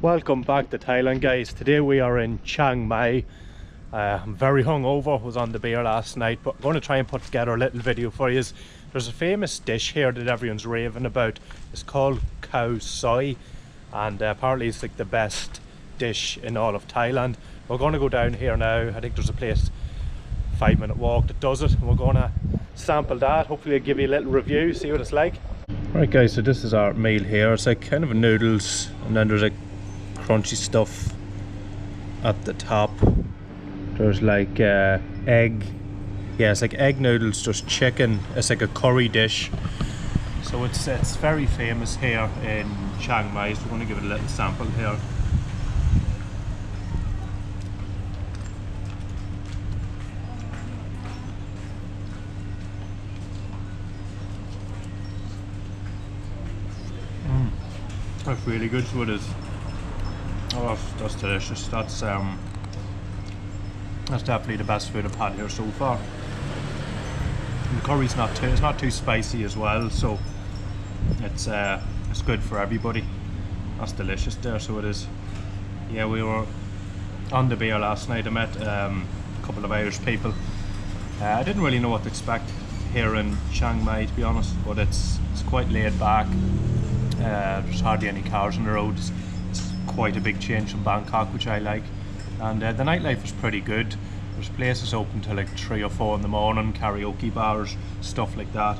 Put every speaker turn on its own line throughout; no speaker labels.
Welcome back to Thailand, guys. Today we are in Chiang Mai. I'm very hungover, was on the beer last night, but I'm going to try and put together a little video for you. There's a famous dish here that everyone's raving about. It's called khao soi, and apparently it's like the best dish in all of Thailand. We're going to go down here now. I think there's a place 5-minute walk that does it, and we're going to sample that. Hopefully I'll give you a little review, see what it's like. Right guys, so this is our meal here. It's like kind of noodles, and then there's like crunchy stuff at the top. There's like egg, yeah, it's like egg noodles, just chicken. It's like a curry dish, so it's very famous here in Chiang Mai. So we're going to give it a little sample here. That's really good, so it is. Oh, that's delicious. That's definitely the best food I've had here so far. And the curry's not too spicy as well, so it's good for everybody. That's delicious there, so it is. Yeah, we were on the beer last night. I met a couple of Irish people. I didn't really know what to expect here in Chiang Mai, to be honest, but it's quite laid back. There's hardly any cars on the roads. It's quite a big change from Bangkok, which I like. And the nightlife is pretty good. There's places open till like 3 or 4 in the morning, karaoke bars, stuff like that.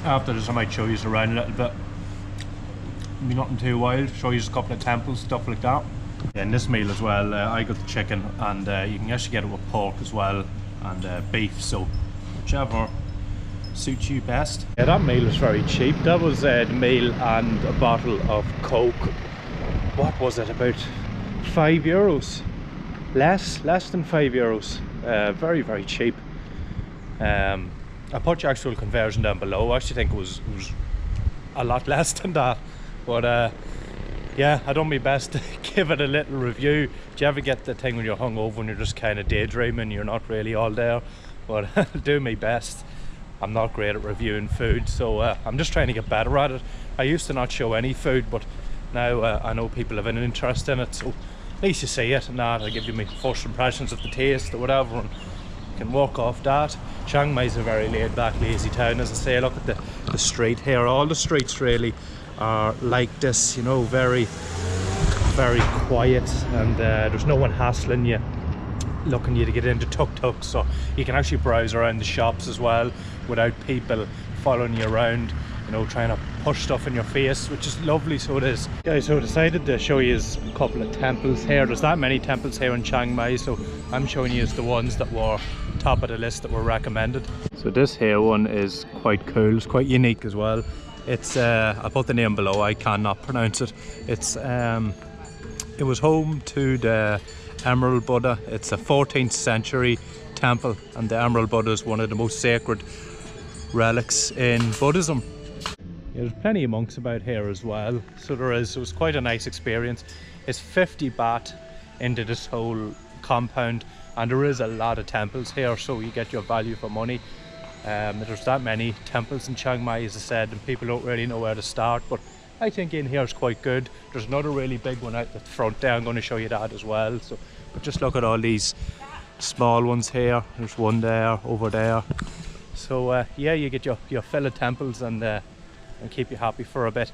After this I might show you around a little bit. Be nothing too wild, show you a couple of temples, stuff like that. Yeah, in this meal as well, I got the chicken, and you can actually get it with pork as well, and beef, so whichever suits you best. Yeah, that meal was very cheap. That was the meal and a bottle of Coke. What was it, about €5? Less than €5. Very cheap. I put the actual conversion down below. I actually think it was a lot less than that, but yeah, I done my best to give it a little review. Do you ever get the thing when you're hungover and you're just kind of daydreaming, you're not really all there? But I'll do my best. I'm not great at reviewing food, so I'm just trying to get better at it. I used to not show any food, but now I know people have an interest in it, so at least you see it and that. I'll give you my first impressions of the taste or whatever, and you can walk off that. Chiang Mai is a very laid back, lazy town, as I say. Look at the street here. All the streets really are like this, you know, very quiet, and there's no one hassling you, looking you to get into tuk-tuk, so you can actually browse around the shops as well without people following you around, you know, trying to push stuff in your face, which is lovely, so it is. Guys, so I decided to show you a couple of temples here. There's that many temples here in Chiang Mai, so I'm showing you the ones that were top of the list that were recommended. So this here one is quite cool. It's quite unique as well. It's I'll put the name below, I cannot pronounce it. It's it was home to the Emerald Buddha. It's a 14th century temple, and the Emerald Buddha is one of the most sacred relics in Buddhism. Yeah, there's plenty of monks about here as well, so there is. It was quite a nice experience. It's 50 baht into this whole compound, and there is a lot of temples here, so you get your value for money. There's that many temples in Chiang Mai, as I said, and people don't really know where to start, but I think in here is quite good. There's another really big one out the front there. I'm going to show you that as well. So, but just look at all these small ones here. There's one there, over there. So yeah, you get your fill of temples, and keep you happy for a bit.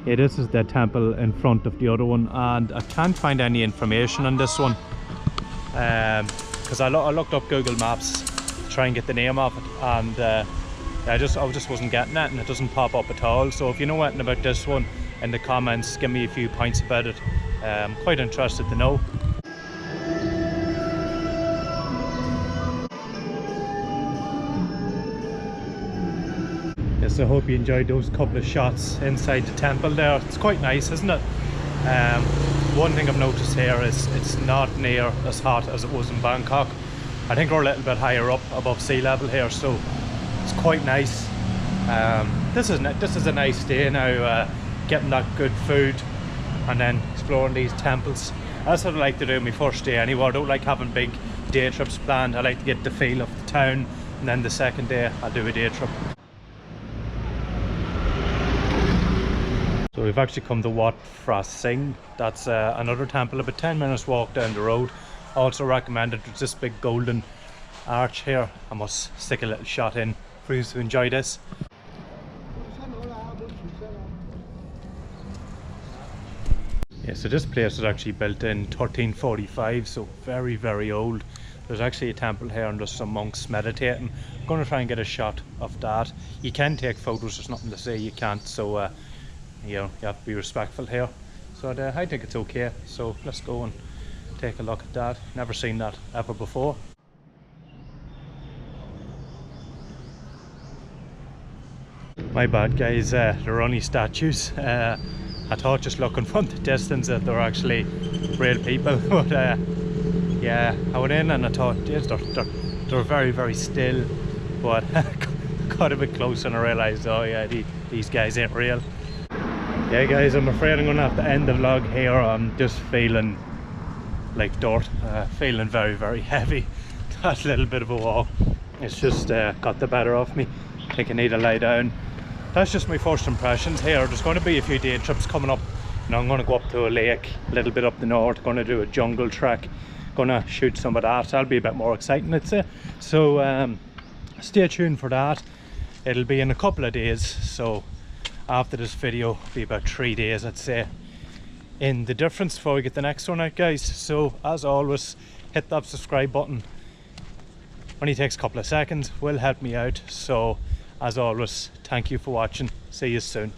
Yeah, this is the temple in front of the other one, and I can't find any information on this one because I looked up Google Maps to try and get the name of it, and I just wasn't getting it, and it doesn't pop up at all. So if you know anything about this one in the comments, give me a few points about it. I'm quite interested to know. Yes, I hope you enjoyed those couple of shots inside the temple there. It's quite nice, isn't it? One thing I've noticed here is it's not near as hot as it was in Bangkok. I think we're a little bit higher up above sea level here, so it's quite nice. This is a nice day now, getting that good food and then exploring these temples. That's what I like to do my first day anyway. I don't like having big day trips planned. I like to get the feel of the town, and then the second day I'll do a day trip. So we've actually come to Wat Pho. That's another temple, about 10 minutes walk down the road. Also recommended. There's this big golden arch here. I must stick a little shot in for you to enjoy this. Yeah, so this place was actually built in 1345, so very, very old. There's actually a temple here and there's some monks meditating. I'm going to try and get a shot of that. You can take photos, there's nothing to say you can't, so you know, you have to be respectful here. So I think it's okay, so let's go and take a look at that. Never seen that ever before. My bad guys, they're only statues. I thought just looking from the distance that they're actually real people, but yeah, I went in and I thought, yes, they're very, very still, but got a bit close and I realised, oh yeah, these guys ain't real. Yeah guys, I'm afraid I'm going to have to end the vlog here. I'm just feeling like dirt, feeling very, very heavy. That little bit of a walk, it's just got the better of me. I think I need to lie down. That's just my first impressions here. There's going to be a few day trips coming up. You know, I'm going to go up to a lake a little bit up the north, going to do a jungle trek, going to shoot some of that. That'll be a bit more exciting, I'd say. So stay tuned for that. It'll be in a couple of days, so after this video it'll be about 3 days, I'd say, in the difference before we get the next one out, guys. So as always, hit that subscribe button. Only takes a couple of seconds, will help me out. So as always, thank you for watching. See you soon.